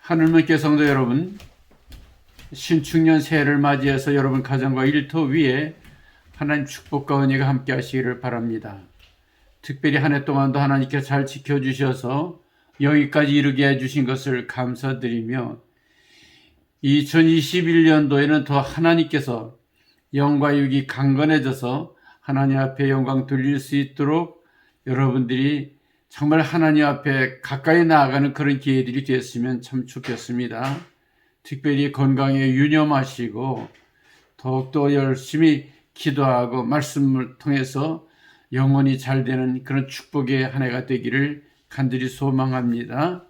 하늘문교 성도 여러분, 신축년 새해를 맞이해서 여러분 가정과 일터 위에 하나님 축복과 은혜가 함께 하시기를 바랍니다. 특별히 한 해 동안도 하나님께 잘 지켜주셔서 여기까지 이르게 해주신 것을 감사드리며 2021년도에는 더 하나님께서 영과 육이 강건해져서 하나님 앞에 영광 돌릴 수 있도록 여러분들이 정말 하나님 앞에 가까이 나아가는 그런 기회들이 됐으면 참 좋겠습니다. 특별히 건강에 유념하시고 더욱더 열심히 기도하고 말씀을 통해서 영혼이 잘 되는 그런 축복의 한 해가 되기를 간절히 소망합니다.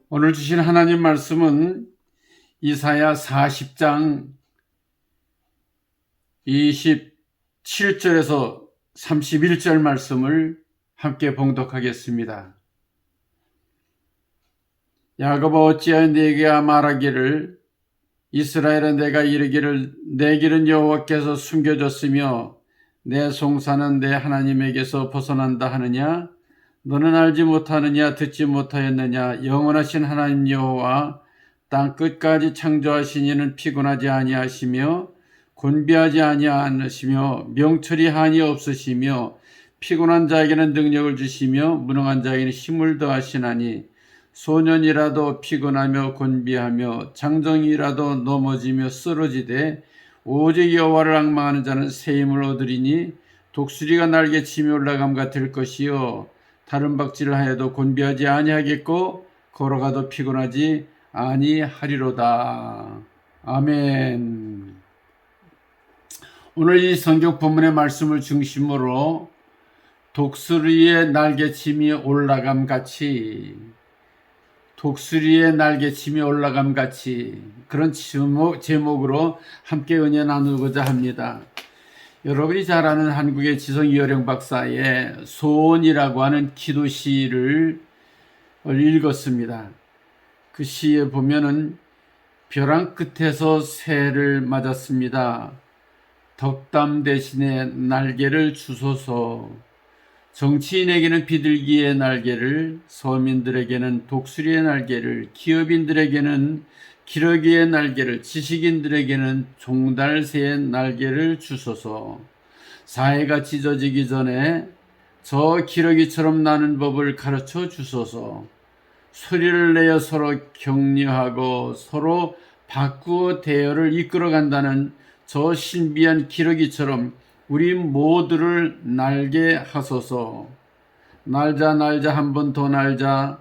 오늘 주신 하나님 말씀은 이사야 40장 27절에서 31절 말씀을 함께 봉독하겠습니다. 야곱아 어찌하여 내게 말하기를 이스라엘아 내가 이르기를 내 길은 여호와께서 숨겨졌으며 내 송사는 내 하나님에게서 벗어난다 하느냐? 너는 알지 못하느냐 듣지 못하였느냐? 영원하신 하나님 여호와 땅 끝까지 창조하신 이는 피곤하지 아니하시며 곤비하지 아니하시며 명철이 한이 없으시며 피곤한 자에게는 능력을 주시며 무능한 자에게는 힘을 더하시나니 소년이라도 피곤하며 곤비하며 장정이라도 넘어지며 쓰러지되 오직 여호와를 앙망하는 자는 새 힘을 얻으리니 독수리가 날개 치며 올라감 같을 것이요 다른 박질을 하여도 곤비하지 아니하겠고 걸어가도 피곤하지 아니하리로다. 아멘. 오늘 이 성경 본문의 말씀을 중심으로 독수리의 날개침이 올라감 같이 독수리의 날개침이 올라감 같이 그런 제목으로 함께 은혜 나누고자 합니다. 여러분이 잘 아는 한국의 지성 이어령 박사의 소원이라고 하는 기도시를 읽었습니다. 그 시에 보면은 벼랑 끝에서 새를 맞았습니다. 덕담 대신에 날개를 주소서. 정치인에게는 비둘기의 날개를, 서민들에게는 독수리의 날개를, 기업인들에게는 기러기의 날개를, 지식인들에게는 종달새의 날개를 주소서. 사회가 찢어지기 전에 저 기러기처럼 나는 법을 가르쳐 주소서. 소리를 내어 서로 격려하고 서로 바꾸어 대열을 이끌어간다는 저 신비한 기러기처럼 우리 모두를 날게 하소서. 날자 한 번 더 날자.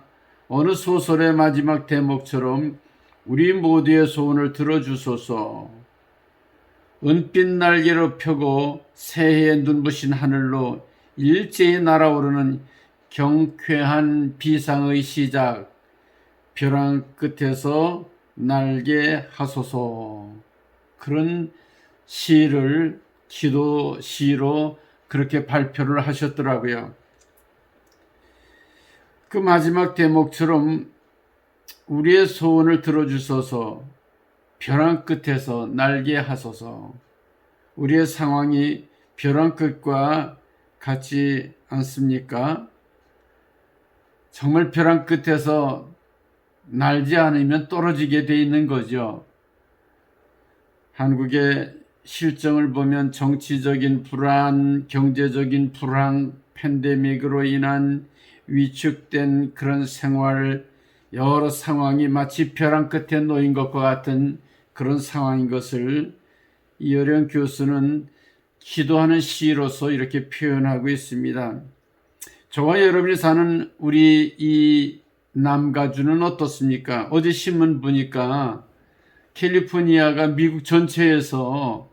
어느 소설의 마지막 대목처럼 우리 모두의 소원을 들어주소서. 은빛 날개로 펴고 새해의 눈부신 하늘로 일제히 날아오르는 경쾌한 비상의 시작. 벼랑 끝에서 날게 하소서. 그런 시를 기도 시로 그렇게 발표를 하셨더라고요. 그 마지막 대목처럼 우리의 소원을 들어주소서. 벼랑 끝에서 날게 하소서. 우리의 상황이 벼랑 끝과 같지 않습니까? 정말 벼랑 끝에서 날지 않으면 떨어지게 돼 있는 거죠. 한국의 실정을 보면 정치적인 불안, 경제적인 불황, 팬데믹으로 인한 위축된 그런 생활, 여러 상황이 마치 벼랑 끝에 놓인 것과 같은 그런 상황인 것을 이어령 교수는 기도하는 시로서 이렇게 표현하고 있습니다. 저와 여러분이 사는 우리 이 남가주는 어떻습니까? 어제 신문 보니까 캘리포니아가 미국 전체에서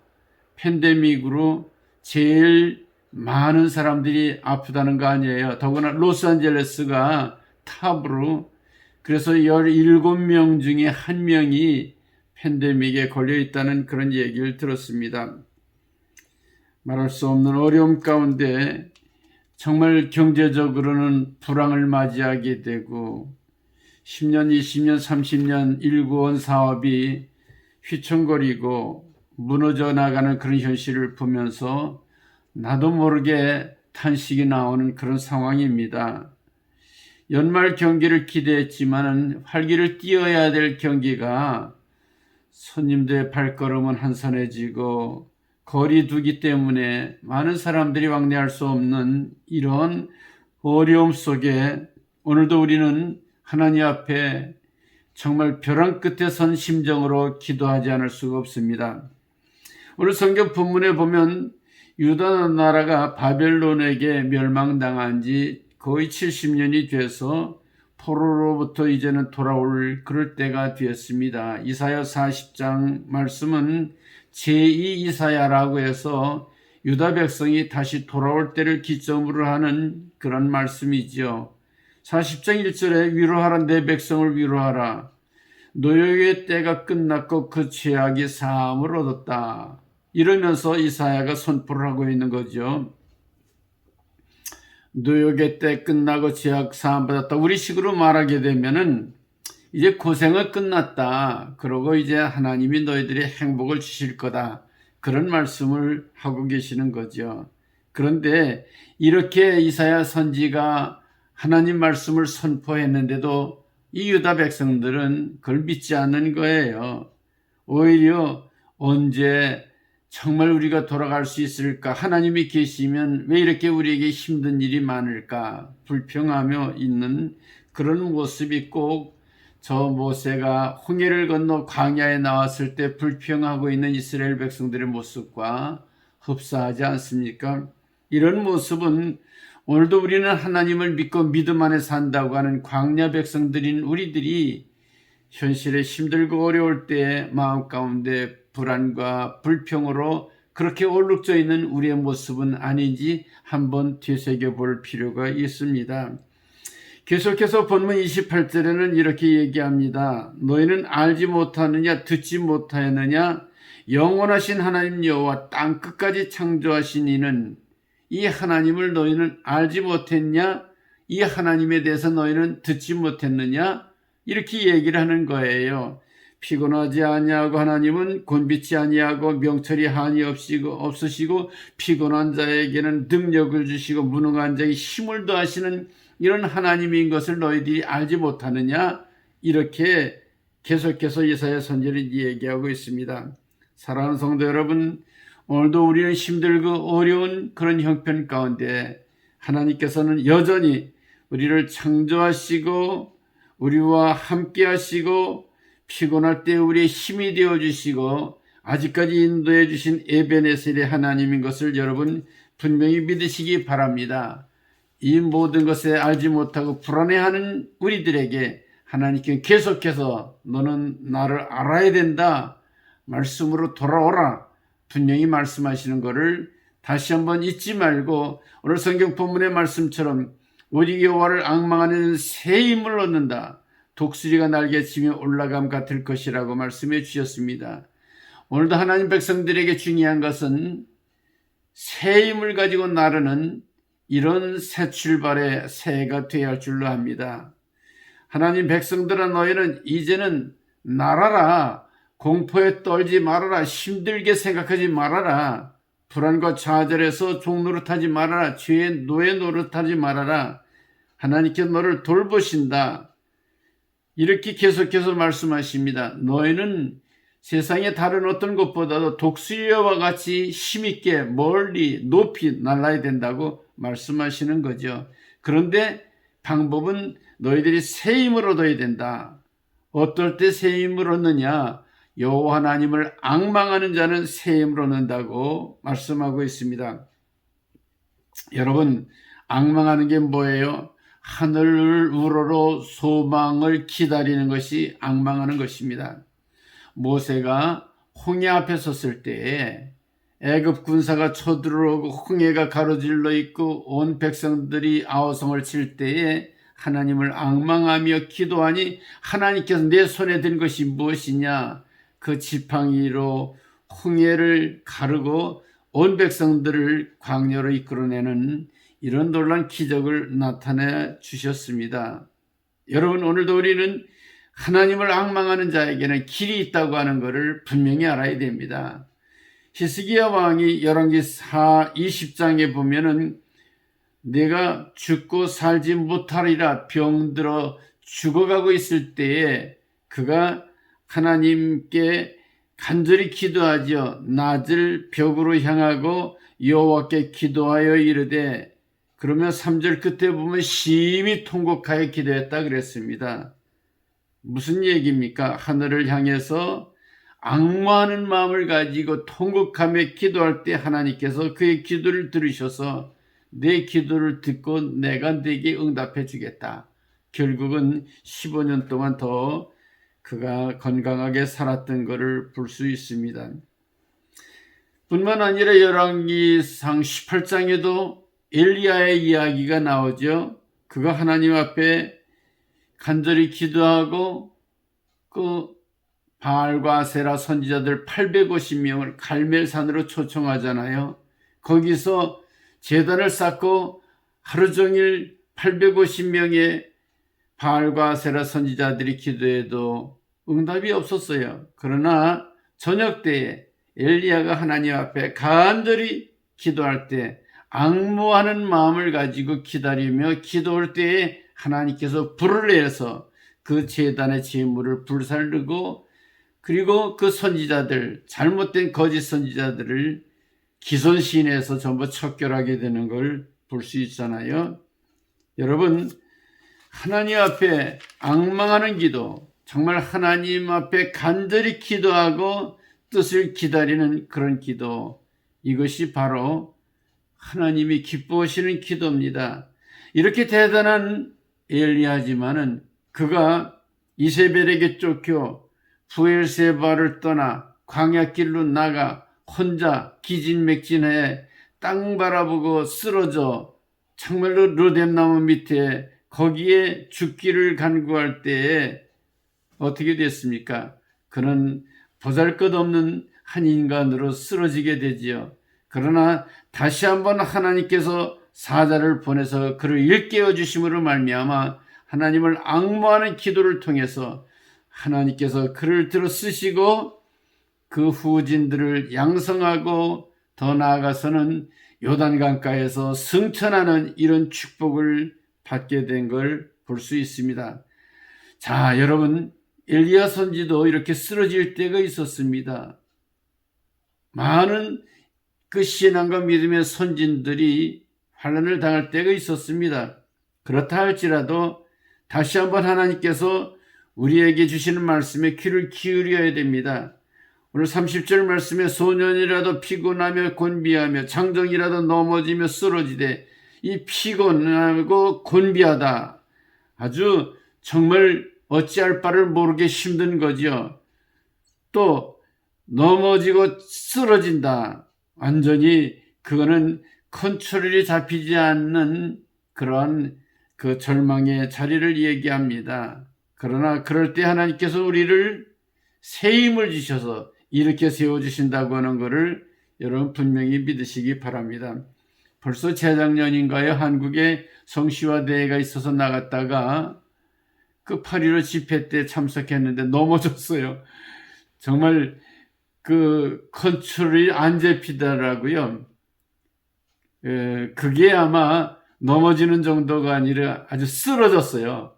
팬데믹으로 제일 많은 사람들이 아프다는 거 아니에요. 더구나 로스앤젤레스가 탑으로. 그래서 17명 중에 1명이 팬데믹에 걸려 있다는 그런 얘기를 들었습니다. 말할 수 없는 어려움 가운데 정말 경제적으로는 불황을 맞이하게 되고 10년, 20년, 30년 일구원 사업이 휘청거리고 무너져 나가는 그런 현실을 보면서 나도 모르게 탄식이 나오는 그런 상황입니다. 연말 경기를 기대했지만 활기를 띄어야 될 경기가 손님들의 발걸음은 한산해지고 거리 두기 때문에 많은 사람들이 왕래할 수 없는 이런 어려움 속에 오늘도 우리는 하나님 앞에 정말 벼랑 끝에 선 심정으로 기도하지 않을 수가 없습니다. 오늘 성경 본문에 보면 유다 나라가 바벨론에게 멸망당한 지 거의 70년이 돼서 포로로부터 이제는 돌아올 그럴 때가 되었습니다. 이사야 40장 말씀은 제2 이사야라고 해서 유다 백성이 다시 돌아올 때를 기점으로 하는 그런 말씀이죠. 40장 1절에 위로하라 내 백성을 위로하라. 노역의 때가 끝났고 그 죄악이 사함을 얻었다. 이러면서 이사야가 선포를 하고 있는 거죠. 노역의 때 끝나고 죄악 사함 받았다. 우리식으로 말하게 되면은 이제 고생은 끝났다. 그러고 이제 하나님이 너희들의 행복을 주실 거다. 그런 말씀을 하고 계시는 거죠. 그런데 이렇게 이사야 선지가 하나님 말씀을 선포했는데도 이 유다 백성들은 그걸 믿지 않는 거예요. 오히려 언제 정말 우리가 돌아갈 수 있을까? 하나님이 계시면 왜 이렇게 우리에게 힘든 일이 많을까? 불평하며 있는 그런 모습이 꼭 저 모세가 홍해를 건너 광야에 나왔을 때 불평하고 있는 이스라엘 백성들의 모습과 흡사하지 않습니까? 이런 모습은 오늘도 우리는 하나님을 믿고 믿음 안에 산다고 하는 광야 백성들인 우리들이 현실에 힘들고 어려울 때 마음 가운데 불안과 불평으로 그렇게 얼룩져 있는 우리의 모습은 아닌지 한번 되새겨볼 필요가 있습니다. 계속해서 본문 28절에는 이렇게 얘기합니다. 너희는 알지 못하느냐 듣지 못하였느냐 영원하신 하나님 여호와 땅끝까지 창조하신 이는 이 하나님을 너희는 알지 못했냐? 이 하나님에 대해서 너희는 듣지 못했느냐? 이렇게 얘기를 하는 거예요. 피곤하지 아니하고 하나님은 곤비치 아니하고 명철이 한이 없으시고 피곤한 자에게는 능력을 주시고 무능한 자에게 힘을 더하시는 이런 하나님인 것을 너희들이 알지 못하느냐? 이렇게 계속해서 이사야 선지자는 얘기하고 있습니다. 사랑하는 성도 여러분, 오늘도 우리는 힘들고 어려운 그런 형편 가운데 하나님께서는 여전히 우리를 창조하시고 우리와 함께 하시고 피곤할 때 우리의 힘이 되어주시고 아직까지 인도해 주신 에베네셀의 하나님인 것을 여러분 분명히 믿으시기 바랍니다. 이 모든 것에 알지 못하고 불안해하는 우리들에게 하나님께 계속해서 너는 나를 알아야 된다. 말씀으로 돌아오라. 분명히 말씀하시는 것을 다시 한번 잊지 말고 오늘 성경 본문의 말씀처럼 우리 여호와를 앙망하는 새 힘을 얻는다. 독수리가 날개치며 올라감 같을 것이라고 말씀해 주셨습니다. 오늘도 하나님 백성들에게 중요한 것은 새 힘을 가지고 나르는 이런 새 출발의 새해가 되어야 할 줄로 합니다. 하나님 백성들아 너희는 이제는 날아라. 공포에 떨지 말아라. 힘들게 생각하지 말아라. 불안과 좌절에서 종노릇하지 말아라. 죄의 노예 노릇하지 말아라. 하나님께 너를 돌보신다. 이렇게 계속해서 말씀하십니다. 너희는 세상의 다른 어떤 것보다도 독수리와 같이 힘있게 멀리 높이 날아야 된다고 말씀하시는 거죠. 그런데 방법은 너희들이 새 힘을 얻어야 된다. 어떨 때 새 힘을 얻느냐? 여호와 하나님을 앙망하는 자는 새 힘을 얻는다고 말씀하고 있습니다. 여러분, 앙망하는 게 뭐예요? 하늘을 우러러 소망을 기다리는 것이 앙망하는 것입니다. 모세가 홍해 앞에 섰을 때에 애굽 군사가 쳐들어오고 홍해가 가로질러 있고 온 백성들이 아우성을 칠 때에 하나님을 앙망하며 기도하니 하나님께서 내 손에 든 것이 무엇이냐? 그 지팡이로 홍해를 가르고 온 백성들을 광야로 이끌어내는 이런 놀라운 기적을 나타내 주셨습니다. 여러분, 오늘도 우리는 하나님을 앙망하는 자에게는 길이 있다고 하는 것을 분명히 알아야 됩니다. 히스기야 왕이 열왕기 20장에 보면은 내가 죽고 살지 못하리라 병들어 죽어가고 있을 때에 그가 하나님께 간절히 기도하지요. 낯을 벽으로 향하고 여호와께 기도하여 이르되, 그러면 3절 끝에 보면 심히 통곡하여 기도했다 그랬습니다. 무슨 얘기입니까? 하늘을 향해서 앙모하는 마음을 가지고 통곡하며 기도할 때 하나님께서 그의 기도를 들으셔서 내 기도를 듣고 내가 네게 응답해 주겠다. 결국은 15년 동안 더 그가 건강하게 살았던 것을 볼 수 있습니다. 뿐만 아니라 열왕기상 18장에도 엘리야의 이야기가 나오죠. 그가 하나님 앞에 간절히 기도하고 그 바알과 아세라 선지자들 850명을 갈멜산으로 초청하잖아요. 거기서 제단을 쌓고 하루 종일 850명의 바알과 아세라 선지자들이 기도해도 응답이 없었어요. 그러나 저녁 때에 엘리야가 하나님 앞에 간절히 기도할 때 앙모하는 마음을 가지고 기다리며 기도할 때에 하나님께서 불을 내서 그 제단의 제물을 불살르고, 그리고 그 선지자들, 잘못된 거짓 선지자들을 기손시인해서 전부 척결하게 되는 걸 볼 수 있잖아요. 여러분, 하나님 앞에 앙망하는 기도, 정말 하나님 앞에 간절히 기도하고 뜻을 기다리는 그런 기도, 이것이 바로 하나님이 기뻐하시는 기도입니다. 이렇게 대단한 엘리야지만은 그가 이세벨에게 쫓겨 부엘세바를 떠나 광야길로 나가 혼자 기진맥진해 땅 바라보고 쓰러져 정말로 르뎀나무 밑에 거기에 죽기를 간구할 때에 어떻게 됐습니까? 그는 보잘것없는 한 인간으로 쓰러지게 되지요. 그러나 다시 한번 하나님께서 사자를 보내서 그를 일깨워 주심으로 말미암아 하나님을 앙모하는 기도를 통해서 하나님께서 그를 들어 쓰시고 그 후진들을 양성하고 더 나아가서는 요단강가에서 승천하는 이런 축복을 받게 된 걸 볼 수 있습니다. 자, 여러분, 엘리야 선지도 이렇게 쓰러질 때가 있었습니다. 많은 그 신앙과 믿음의 선진들이 환난을 당할 때가 있었습니다. 그렇다 할지라도 다시 한번 하나님께서 우리에게 주시는 말씀에 귀를 기울여야 됩니다. 오늘 30절 말씀에 소년이라도 피곤하며 곤비하며 장정이라도 넘어지며 쓰러지되, 이 피곤하고 곤비하다, 아주 정말 어찌할 바를 모르게 힘든 거지요. 또 넘어지고 쓰러진다, 완전히 그거는 컨트롤이 잡히지 않는 그런 그 절망의 자리를 얘기합니다. 그러나 그럴 때 하나님께서 우리를 새 힘을 주셔서 이렇게 세워주신다고 하는 것을 여러분 분명히 믿으시기 바랍니다. 벌써 재작년인가요? 한국에 성시화대회가 있어서 나갔다가 그 8.15 집회 때 참석했는데 넘어졌어요. 정말 그 컨트롤이 안 잡히더라고요. 그게 아마 넘어지는 정도가 아니라 아주 쓰러졌어요.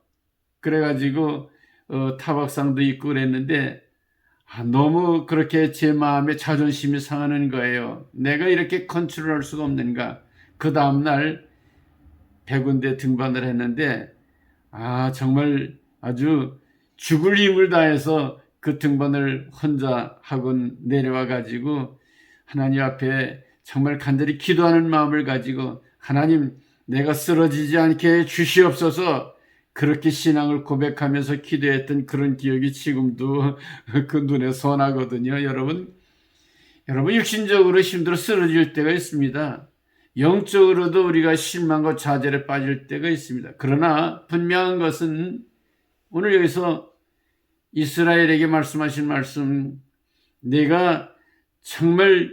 그래가지고 타박상도 입고 그랬는데 너무 그렇게 제 마음에 자존심이 상하는 거예요. 내가 이렇게 컨트롤할 수가 없는가. 그 다음날 100군데 등반을 했는데 정말 아주 죽을 힘을 다해서 그 등반을 혼자 하고 내려와 가지고 하나님 앞에 정말 간절히 기도하는 마음을 가지고, 하나님, 내가 쓰러지지 않게 주시옵소서, 그렇게 신앙을 고백하면서 기도했던 그런 기억이 지금도 그 눈에 선하거든요. 여러분 육신적으로 힘들어 쓰러질 때가 있습니다. 영적으로도 우리가 실망과 좌절에 빠질 때가 있습니다. 그러나 분명한 것은 오늘 여기서 이스라엘에게 말씀하신 말씀, 내가 정말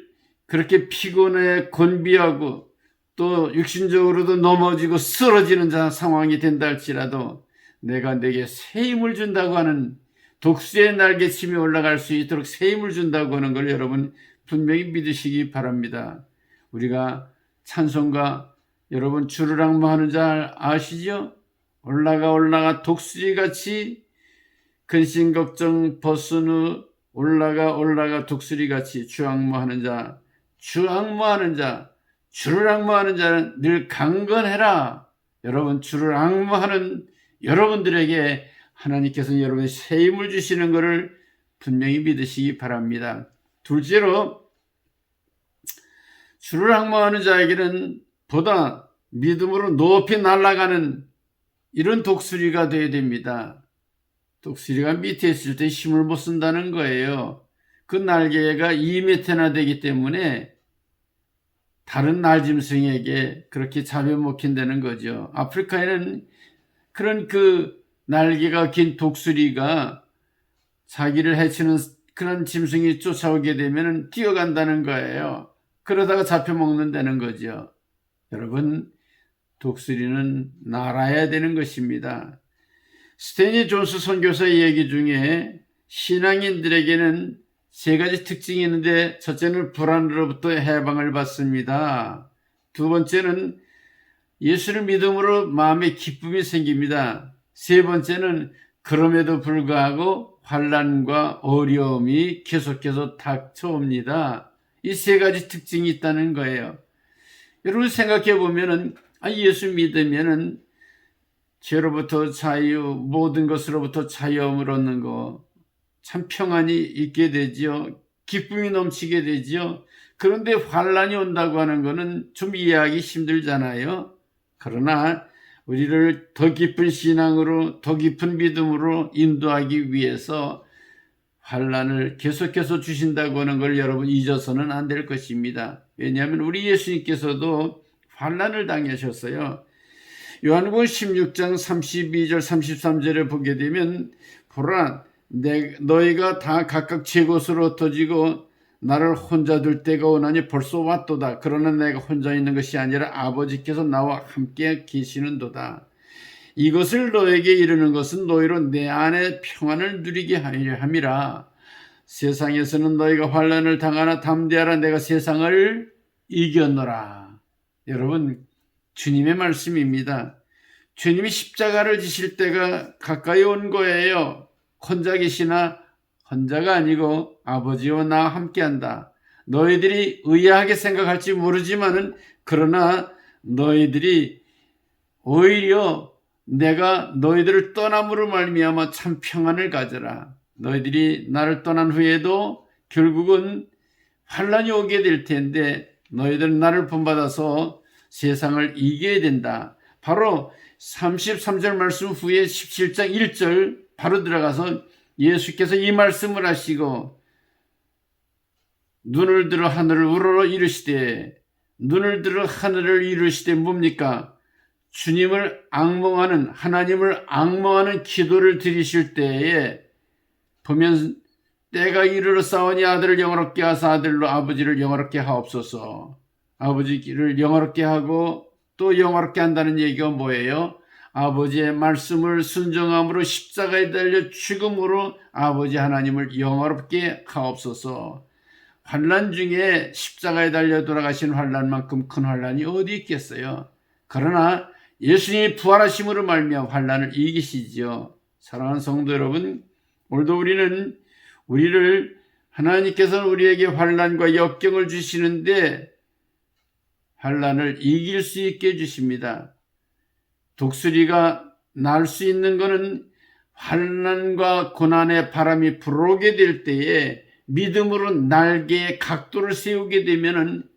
그렇게 피곤해 곤비하고 또 육신적으로도 넘어지고 쓰러지는 상황이 된다 할지라도 내가 내게 새 힘을 준다고 하는, 독수리의 날개침이 올라갈 수 있도록 새 힘을 준다고 하는 걸 여러분 분명히 믿으시기 바랍니다. 우리가 찬송가, 여러분 주를 앙모하는 자 아시죠? 올라가 독수리같이 근심 걱정 벗은 후 올라가 독수리같이 주 앙모하는 자, 주를 앙모하는 자는 늘 강건해라. 여러분 주를 앙모하는 여러분들에게 하나님께서는 여러분의 새 힘을 주시는 것을 분명히 믿으시기 바랍니다. 둘째로, 주를 앙모하는 자에게는 보다 믿음으로 높이 날아가는 이런 독수리가 되어야 됩니다. 독수리가 밑에 있을 때 힘을 못 쓴다는 거예요. 그 날개가 2m나 되기 때문에 다른 날짐승에게 그렇게 잡혀먹힌다는 거죠. 아프리카에는 그런 그 날개가 긴 독수리가 자기를 해치는 그런 짐승이 쫓아오게 되면 뛰어간다는 거예요. 그러다가 잡혀먹는다는 거죠. 여러분, 독수리는 날아야 되는 것입니다. 스탠리 존스 선교사의 얘기 중에 신앙인들에게는 세 가지 특징이 있는데, 첫째는 불안으로부터 해방을 받습니다. 두 번째는 예수를 믿음으로 마음에 기쁨이 생깁니다. 세 번째는 그럼에도 불구하고 환난과 어려움이 계속해서 닥쳐옵니다. 이 세 가지 특징이 있다는 거예요. 여러분 생각해 보면은 예수 믿으면은 죄로부터 자유, 모든 것으로부터 자유함을 얻는 거, 참 평안이 있게 되지요. 기쁨이 넘치게 되지요. 그런데 환난이 온다고 하는 거는 좀 이해하기 힘들잖아요. 그러나 우리를 더 깊은 신앙으로, 더 깊은 믿음으로 인도하기 위해서 환난을 계속해서 주신다고 하는 걸 여러분 잊어서는 안 될 것입니다. 왜냐하면 우리 예수님께서도 환난을 당하셨어요. 요한복음 16장 32절 33절에 보게 되면, 보라 너희가 다 각각 제 곳으로 흩어지고 나를 혼자 둘 때가 오나니 벌써 왔도다. 그러나 내가 혼자 있는 것이 아니라 아버지께서 나와 함께 계시는도다. 이것을 너에게 이르는 것은 너희로 내 안에 평안을 누리게 하려 함이라. 세상에서는 너희가 환난을 당하나 담대하라. 내가 세상을 이겼노라. 여러분, 주님의 말씀입니다. 주님이 십자가를 지실 때가 가까이 온 거예요. 혼자 계시나? 혼자가 아니고 아버지와 나와 함께한다. 너희들이 의아하게 생각할지 모르지만은, 그러나 너희들이 오히려 내가 너희들을 떠남으로 말미암아 참 평안을 가져라. 너희들이 나를 떠난 후에도 결국은 환난이 오게 될 텐데 너희들은 나를 본받아서 세상을 이겨야 된다. 바로 33절 말씀 후에 17장 1절 바로 들어가서 예수께서 이 말씀을 하시고, 눈을 들어 하늘을 우러러 이르시되, 눈을 들어 하늘을 이루시되 뭡니까? 주님을 앙몽하는, 하나님을 앙몽하는 기도를 드리실 때에 보면, 때가 이르러 싸우니 아들을 영화롭게 하사 아들로 아버지를 영화롭게 하옵소서. 아버지를 영화롭게 하고 또 영화롭게 한다는 얘기가 뭐예요? 아버지의 말씀을 순종함으로 십자가에 달려 죽음으로 아버지 하나님을 영화롭게 하옵소서. 환난 중에 십자가에 달려 돌아가신 환난만큼 큰 환난이 어디 있겠어요? 그러나 예수님이 부활하심으로 말미암아 환난을 이기시지요. 사랑하는 성도 여러분, 오늘도 하나님께서는 우리에게 환난과 역경을 주시는데 환난을 이길 수 있게 해주십니다. 독수리가 날 수 있는 것은 환난과 고난의 바람이 불어오게 될 때에 믿음으로 날개의 각도를 세우게 되면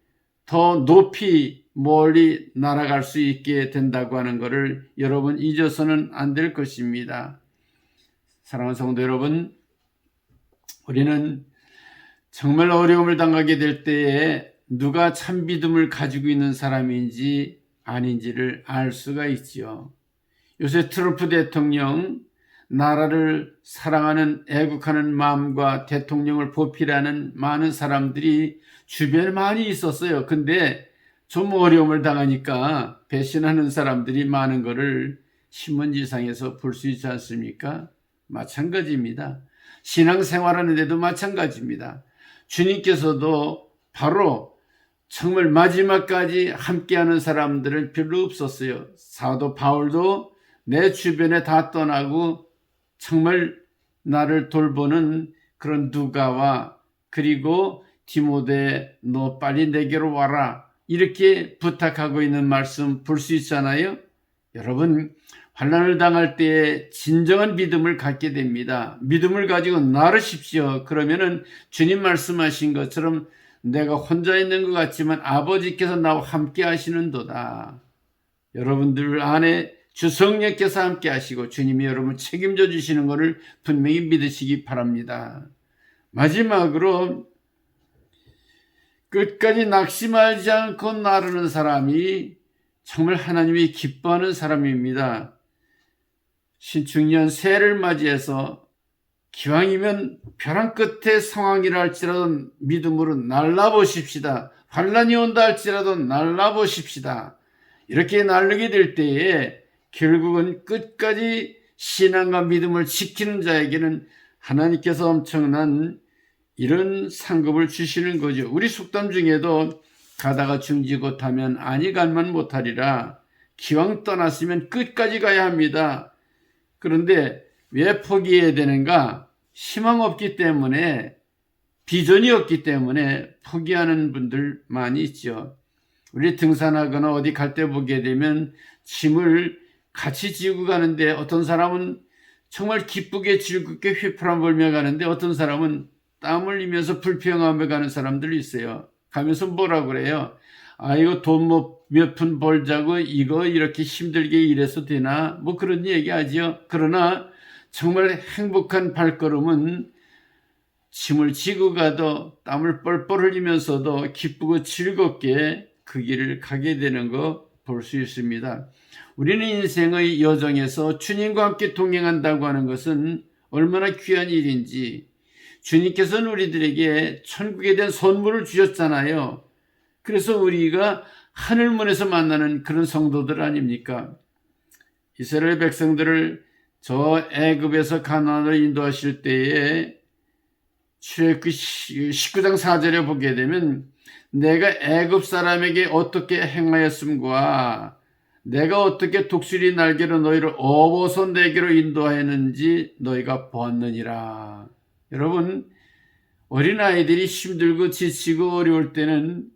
더 높이 멀리 날아갈 수 있게 된다고 하는 것을 여러분 잊어서는 안 될 것입니다. 사랑하는 성도 여러분, 우리는 정말 어려움을 당하게 될 때에 누가 참 믿음을 가지고 있는 사람인지 아닌지를 알 수가 있지요. 요새 트럼프 대통령, 나라를 사랑하는 애국하는 마음과 대통령을 보필하는 많은 사람들이 주변에 많이 있었어요. 근데 좀 어려움을 당하니까 배신하는 사람들이 많은 것을 신문지상에서 볼 수 있지 않습니까? 마찬가지입니다. 신앙생활하는 데도 마찬가지입니다. 주님께서도 바로 정말 마지막까지 함께하는 사람들은 별로 없었어요. 사도 바울도 내 주변에 다 떠나고 정말 나를 돌보는 그런 누가와 그리고 디모데 너 빨리 내게로 와라 이렇게 부탁하고 있는 말씀 볼 수 있잖아요. 여러분 환난을 당할 때에 진정한 믿음을 갖게 됩니다. 믿음을 가지고 나르십시오. 그러면은 주님 말씀하신 것처럼 내가 혼자 있는 것 같지만 아버지께서 나와 함께 하시는도다. 여러분들 안에 주 성령께서 함께 하시고 주님이 여러분을 책임져 주시는 것을 분명히 믿으시기 바랍니다. 마지막으로 끝까지 낙심하지 않고 나르는 사람이 정말 하나님이 기뻐하는 사람입니다. 신축년 새해를 맞이해서 기왕이면 벼랑 끝에 상황이라 할지라도 믿음으로 날라보십시다. 환난이 온다 할지라도 날라보십시다. 이렇게 날르게 될 때에 결국은 끝까지 신앙과 믿음을 지키는 자에게는 하나님께서 엄청난 이런 상급을 주시는 거죠. 우리 속담 중에도 가다가 중지고 타면 아니 갈만 못하리라. 기왕 떠났으면 끝까지 가야 합니다. 그런데 왜 포기해야 되는가? 희망 없기 때문에, 비전이 없기 때문에 포기하는 분들 많이 있죠. 우리 등산하거나 어디 갈 때 보게 되면 짐을 같이 지고 가는데 어떤 사람은 정말 기쁘게 즐겁게 휘파람 불며 가는데 어떤 사람은 땀 흘리면서 불평하며 가는 사람들이 있어요. 가면서 뭐라고 그래요? 아, 이거 돈 몇 푼 벌자고 이거 이렇게 힘들게 일해서 되나? 뭐 그런 얘기 하지요. 그러나 정말 행복한 발걸음은 짐을 지고 가도 땀을 뻘뻘 흘리면서도 기쁘고 즐겁게 그 길을 가게 되는 거 볼 수 있습니다. 우리는 인생의 여정에서 주님과 함께 동행한다고 하는 것은 얼마나 귀한 일인지 주님께서는 우리들에게 천국에 대한 선물을 주셨잖아요. 그래서 우리가 하늘문에서 만나는 그런 성도들 아닙니까? 이스라엘 백성들을 저 애굽에서 가나안으로 인도하실 때에 출애굽기 19장 4절에 보게 되면 내가 애굽 사람에게 어떻게 행하였음과 내가 어떻게 독수리 날개로 너희를 업어서 내게로 인도하였는지 너희가 보았느니라. 여러분, 어린아이들이 힘들고 지치고 어려울 때는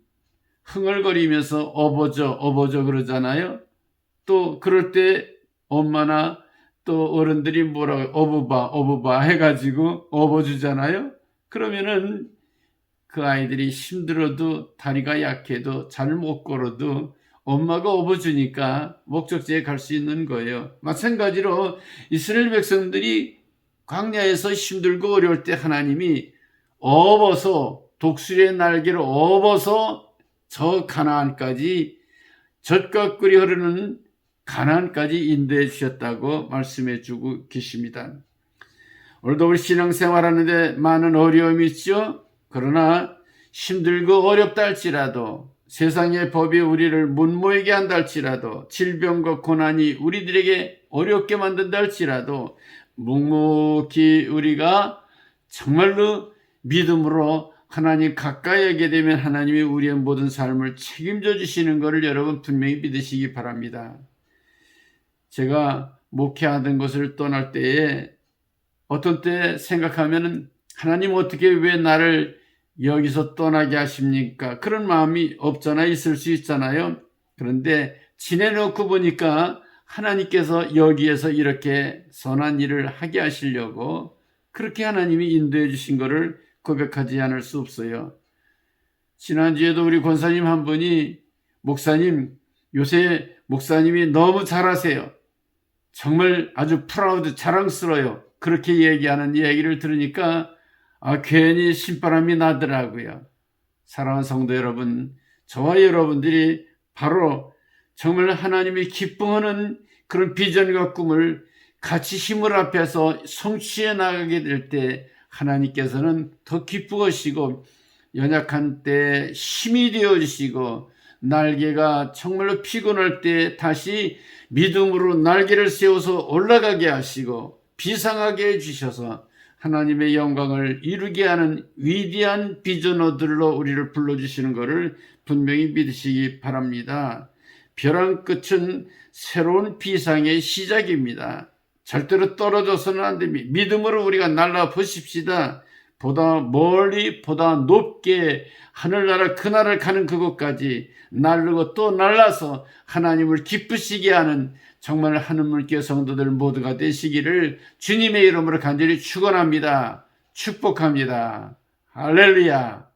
흥얼거리면서 업어줘 그러잖아요. 또 그럴 때 엄마나 또 어른들이 뭐라고 업어봐 해가지고 업어주잖아요. 그러면은 그 아이들이 힘들어도 다리가 약해도 잘 못 걸어도 엄마가 업어주니까 목적지에 갈 수 있는 거예요. 마찬가지로 이스라엘 백성들이 광야에서 힘들고 어려울 때 하나님이 업어서 독수리의 날개로 업어서 저 가나안까지 젖과 꿀이 흐르는 가나안까지 인도해 주셨다고 말씀해 주고 계십니다. 오늘도 우리 신앙생활하는데 많은 어려움이 있죠. 그러나 힘들고 어렵다 할지라도 세상의 법이 우리를 문모이게 한다 할지라도 질병과 고난이 우리들에게 어렵게 만든다 할지라도 묵묵히 우리가 정말로 믿음으로 하나님 가까이 하게 되면 하나님이 우리의 모든 삶을 책임져 주시는 것을 여러분 분명히 믿으시기 바랍니다. 제가 목회하던 것을 떠날 때에 어떤 때 생각하면 하나님 어떻게 왜 나를 여기서 떠나게 하십니까? 그런 마음이 없잖아 있을 수 있잖아요. 그런데 지내놓고 보니까 하나님께서 여기에서 이렇게 선한 일을 하게 하시려고 그렇게 하나님이 인도해 주신 것을 고백하지 않을 수 없어요. 지난주에도 우리 권사님 한 분이 목사님 요새 목사님이 너무 잘하세요. 정말 아주 프라우드 자랑스러워요. 그렇게 얘기하는 얘기를 들으니까 괜히 신바람이 나더라고요. 사랑하는 성도 여러분, 저와 여러분들이 바로 정말 하나님이 기뻐하는 그런 비전과 꿈을 같이 힘을 합해서 성취해 나가게 될 때 하나님께서는 더 기쁘시고 연약한 때 힘이 되어 주시고 날개가 정말로 피곤할 때 다시 믿음으로 날개를 세워서 올라가게 하시고 비상하게 해주셔서 하나님의 영광을 이루게 하는 위대한 비전어들로 우리를 불러주시는 것을 분명히 믿으시기 바랍니다. 벼랑 끝은 새로운 비상의 시작입니다. 절대로 떨어져서는 안 됩니다. 믿음으로 우리가 날아 보십시다. 보다 멀리 보다 높게 하늘나라 그날을 가는 그곳까지 날르고 또 날라서 하나님을 기쁘시게 하는 정말 하늘물교 성도들 모두가 되시기를 주님의 이름으로 간절히 축원합니다. 축복합니다. 할렐루야.